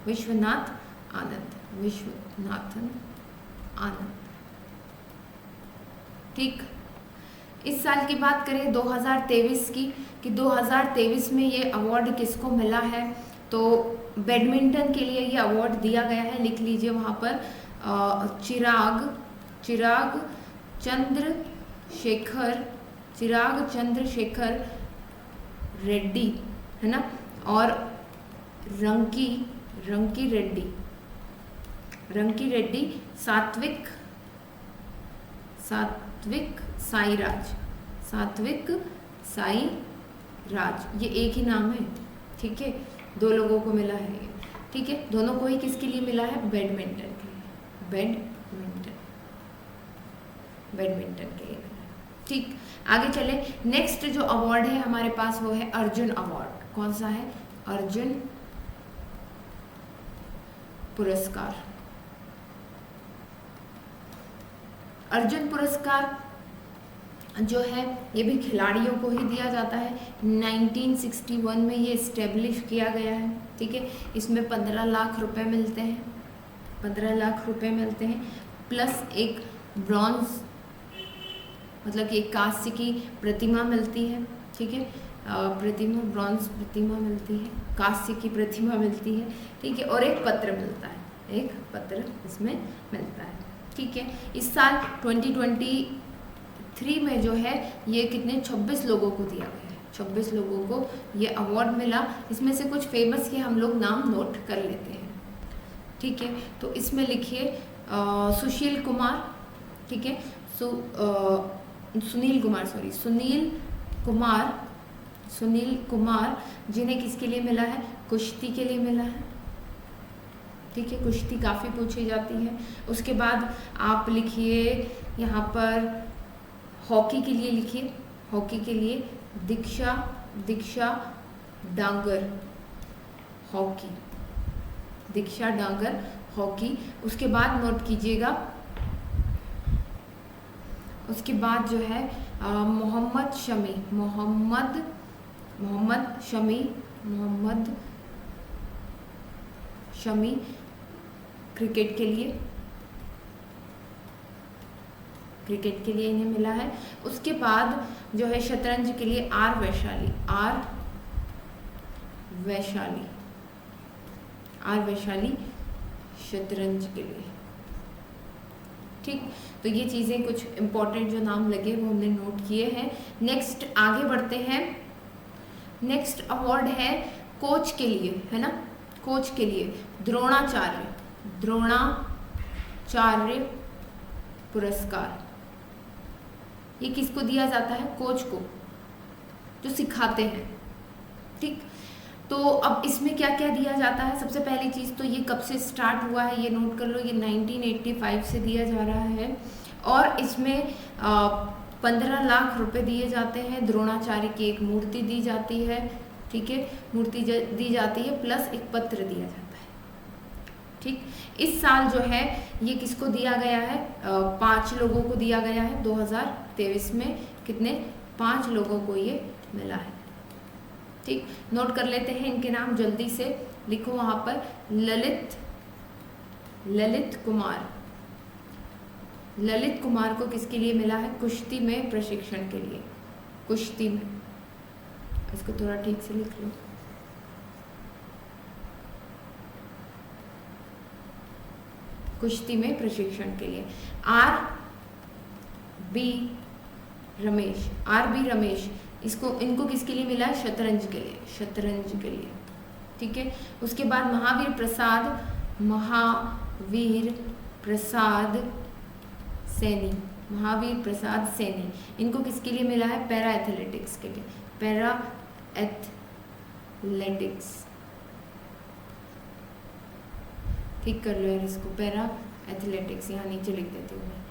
Speaker 1: विश्वनाथ आनंद, ठीक। इस साल की बात करें 2023 की, कि 2023 में ये अवार्ड किसको मिला है? तो बैडमिंटन के लिए ये अवार्ड दिया गया है, लिख लीजिए वहाँ पर, चिराग चंद्रशेखर रेड्डी, है ना, और रंकी रेड्डी, सात्विक साईराज, ये एक ही नाम है, ठीक है, दो लोगों को मिला है ये, ठीक है। दोनों को ही किसके लिए मिला है? बैडमिंटन के लिए, बैडमिंटन के लिए, ठीक। आगे चले, नेक्स्ट जो अवार्ड है हमारे पास वो है अर्जुन अवार्ड। कौन सा है? अर्जुन पुरस्कार। अर्जुन पुरस्कार जो है ये भी खिलाड़ियों को ही दिया जाता है। 1961 में ये इस्टेब्लिश किया गया है, ठीक है। इसमें 15 लाख रुपए मिलते हैं, 15 लाख रुपए मिलते हैं, प्लस एक ब्रॉन्ज, मतलब कि एक कांस्य की प्रतिमा मिलती है, ठीक है, ब्रॉन्ज प्रतिमा मिलती है, कांस्य की प्रतिमा मिलती है, ठीक है, और एक पत्र मिलता है, एक पत्र इसमें मिलता है, ठीक है। इस साल 2023 में जो है ये कितने 26 लोगों को दिया गया है, 26 लोगों को ये अवार्ड मिला। इसमें से कुछ फेमस के हम लोग नाम नोट कर लेते हैं, ठीक है। तो इसमें लिखिए सुनील कुमार, जिन्हें किसके लिए मिला है? कुश्ती के लिए मिला है, ठीक है, कुश्ती काफ़ी पूछी जाती है। उसके बाद आप लिखिए यहाँ पर हॉकी के लिए, लिखिए हॉकी के लिए दीक्षा डांगर हॉकी, दीक्षा डांगर हॉकी। उसके बाद नोट कीजिएगा, उसके बाद जो है मोहम्मद शमी क्रिकेट के लिए इन्हें मिला है। उसके बाद जो है शतरंज के लिए आर वैशाली शतरंज के लिए। ठीक, तो ये चीज़ें कुछ इम्पोर्टेंट जो नाम लगे वो हमने नोट किए हैं। नेक्स्ट आगे बढ़ते हैं। नेक्स्ट अवार्ड है कोच के लिए, है ना, कोच के लिए द्रोणाचार्य पुरस्कार। ये किसको दिया जाता है? कोच को, जो सिखाते हैं। ठीक, तो अब इसमें क्या क्या दिया जाता है? सबसे पहली चीज़ तो ये कब से स्टार्ट हुआ है ये नोट कर लो, ये 1985 से दिया जा रहा है और इसमें 15 लाख रुपए दिए जाते हैं। द्रोणाचार्य की एक मूर्ति दी जाती है, ठीक है, मूर्ति दी जाती है प्लस एक पत्र दिया जाता है। ठीक, इस साल जो है ये किसको दिया गया है? 5 लोगों को दिया गया है। 2023 में कितने? 5 लोगों को ये मिला है। ठीक, नोट कर लेते हैं इनके नाम जल्दी से, लिखो वहां पर। ललित कुमार को किसके लिए मिला है? कुश्ती में प्रशिक्षण के लिए। कुश्ती में, इसको थोड़ा ठीक से लिख लो। कुश्ती में प्रशिक्षण के लिए। आर बी रमेश इनको किसके लिए मिला है? शतरंज के लिए। ठीक है, उसके बाद महावीर प्रसाद सैनी इनको किसके लिए मिला है? पैरा एथलेटिक्स के लिए। पैरा एथलेटिक्स, ठीक कर लो यार इसको, पैरा एथलेटिक्स यहाँ नीचे लिख देती हूँ मैं,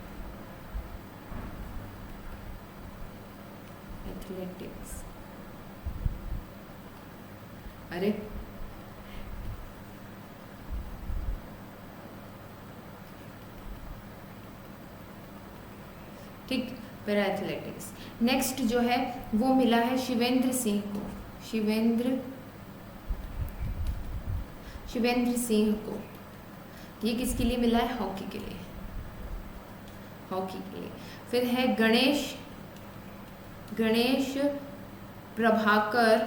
Speaker 1: एथलेटिक्स। अरे ठीक, पैरा एथलेटिक्स। नेक्स्ट जो है वो मिला है शिवेंद्र सिंह को। शिवेंद्र सिंह को ये किसके लिए मिला है? हॉकी के लिए। फिर है गणेश प्रभाकर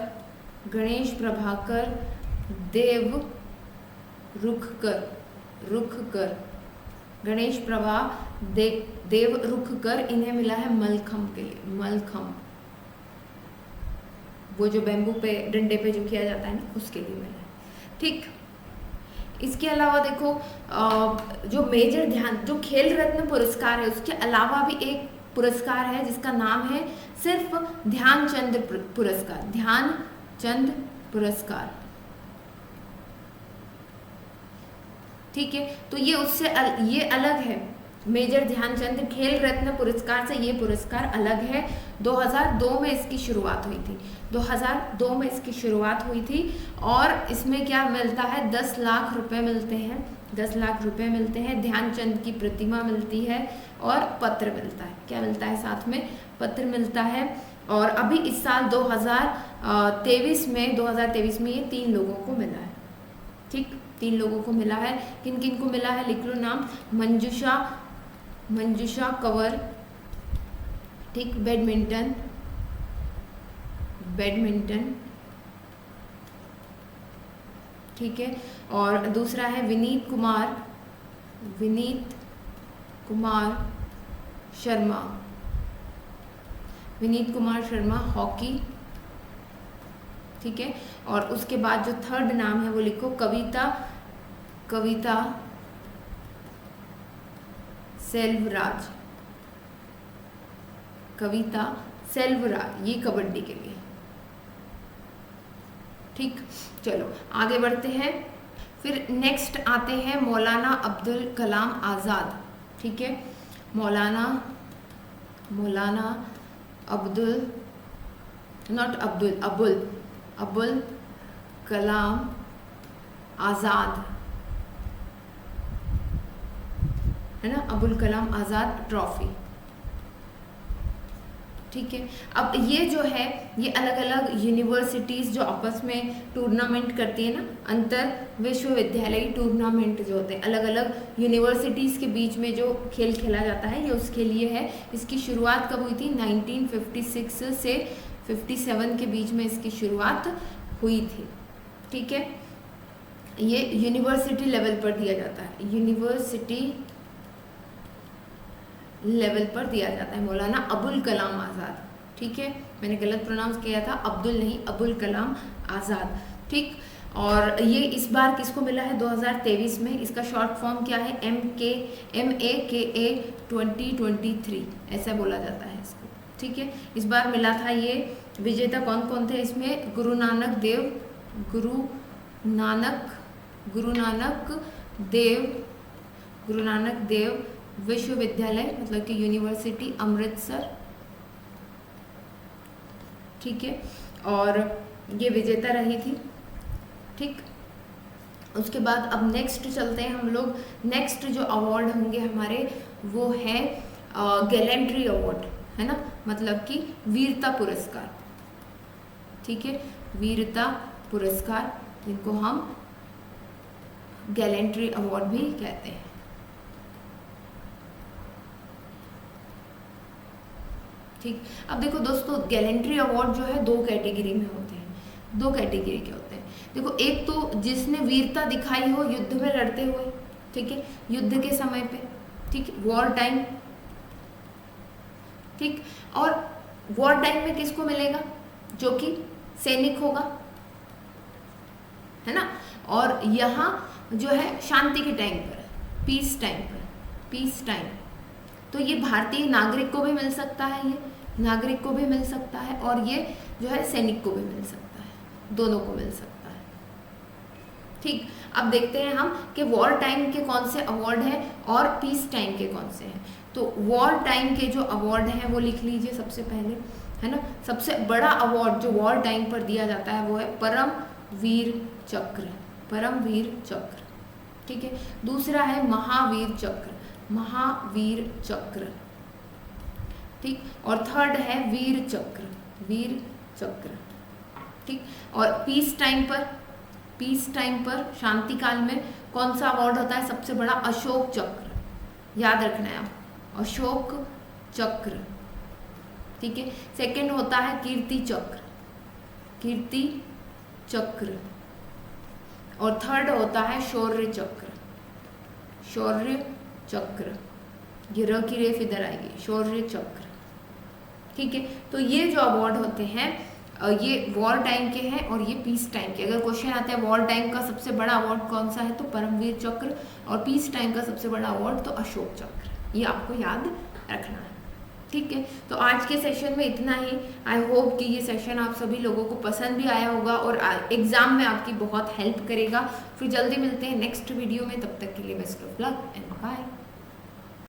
Speaker 1: देव रुखकर इन्हें मिला है मलखम के लिए। मलखम, वो जो बैम्बू पे डंडे पे जो किया जाता है ना, उसके लिए मिला है। ठीक, इसके अलावा देखो जो मेजर ध्यान, जो खेल रत्न पुरस्कार है, उसके अलावा भी एक पुरस्कार है जिसका नाम है सिर्फ ध्यानचंद पुरस्कार। ठीक है, तो ये उससे ये अलग है। मेजर ध्यानचंद खेल रत्न पुरस्कार से ये पुरस्कार अलग है। 2002 में इसकी शुरुआत हुई थी और इसमें क्या मिलता है? 10 लाख रुपए मिलते हैं। ध्यानचंद की प्रतिमा मिलती है और पत्र मिलता है। क्या मिलता है? साथ में पत्र मिलता है। और अभी इस साल 2023 में ये 3 लोगों को मिला है। ठीक, 3 लोगों को मिला है। किन किन को मिला है? लिख लो नाम। मंजुषा कंवर, ठीक, बैडमिंटन, ठीक है। और दूसरा है विनीत कुमार शर्मा हॉकी, ठीक है। और उसके बाद जो थर्ड नाम है वो लिखो कविता सेल्वराज, ये कबड्डी के लिए। ठीक, चलो आगे बढ़ते हैं। फिर नेक्स्ट आते हैं मौलाना अब्दुल कलाम आज़ाद, ठीक है, मौलाना अब्दुल अबुल कलाम आज़ाद, है ना, अबुल कलाम आज़ाद ट्रॉफी, ठीक है। अब ये जो है ये अलग अलग यूनिवर्सिटीज़ जो आपस में टूर्नामेंट करती है ना, अंतर विश्वविद्यालय टूर्नामेंट जो होते हैं, अलग अलग यूनिवर्सिटीज़ के बीच में जो खेल खेला जाता है, ये उसके लिए है। इसकी शुरुआत कब हुई थी? 1956 से 57 के बीच में इसकी शुरुआत हुई थी, ठीक है। ये यूनिवर्सिटी लेवल पर दिया जाता है, यूनिवर्सिटी लेवल पर दिया जाता है, मौलाना अबुल कलाम आज़ाद, ठीक है। मैंने गलत प्रोनाउंस किया था, अब्दुल नहीं, अबुल कलाम आज़ाद, ठीक। और ये इस बार किसको मिला है? 2023 में। इसका शॉर्ट फॉर्म क्या है? MAKA 2023 ऐसा बोला जाता है इसको, ठीक है। इस बार मिला था ये। विजेता कौन कौन थे इसमें? गुरु नानक देव विश्वविद्यालय, मतलब कि यूनिवर्सिटी अमृतसर, ठीक है, और ये विजेता रही थी, ठीक। उसके बाद अब नेक्स्ट चलते हैं हम लोग। नेक्स्ट जो अवार्ड होंगे हमारे वो है गैलेंट्री अवार्ड, है ना, मतलब कि वीरता पुरस्कार, ठीक है, वीरता पुरस्कार, जिनको हम गैलेंट्री अवार्ड भी कहते हैं, ठीक। अब देखो दोस्तों, गैलेंट्री अवार्ड जो है 2 कैटेगरी में होते हैं, 2 कैटेगरी के होते हैं। देखो, एक तो जिसने वीरता दिखाई हो युद्ध में लड़ते हुए, ठीक है, युद्ध के समय पे, ठीक, वॉर टाइम, ठीक। और वॉर टाइम में किसको मिलेगा? जो कि सैनिक होगा, है ना। और यहाँ जो है शांति के टाइम पर, पीस टाइम, तो ये भारतीय नागरिक को भी मिल सकता है, ये नागरिक को भी मिल सकता है, और ये जो है सैनिक को भी मिल सकता है, दोनों को मिल सकता है, ठीक। अब देखते हैं हम कि वॉर टाइम के कौन से अवार्ड हैं और पीस टाइम के कौन से हैं। तो वॉर टाइम के जो अवार्ड हैं वो लिख लीजिए सबसे पहले, है ना। सबसे बड़ा अवार्ड जो वॉर टाइम पर दिया जाता है वो है परमवीर चक्र, ठीक है। दूसरा है महावीर चक्र, ठीक। और थर्ड है वीर चक्र, ठीक। और पीस टाइम पर शांति काल में कौन सा अवार्ड होता है? सबसे बड़ा अशोक चक्र, याद रखना है आप, अशोक चक्र, ठीक है। सेकंड होता है कीर्ति चक्र, और थर्ड होता है शौर्य चक्र, ये र की रेफ इधर आएगी, शौर्य चक्र, ठीक है। तो ये जो अवार्ड होते हैं ये वॉर टाइम के हैं और ये पीस टाइम के। अगर क्वेश्चन आता है वॉर टाइम का सबसे बड़ा अवार्ड कौन सा है, तो परमवीर चक्र, और पीस टाइम का सबसे बड़ा अवार्ड तो अशोक चक्र, ये आपको याद रखना है, ठीक है। तो आज के सेशन में इतना ही। आई होप कि ये सेशन आप सभी लोगों को पसंद भी आया होगा और एग्जाम में आपकी बहुत हेल्प करेगा। फिर जल्दी मिलते हैं नेक्स्ट वीडियो में, तब तक के लिए best of luck and bye.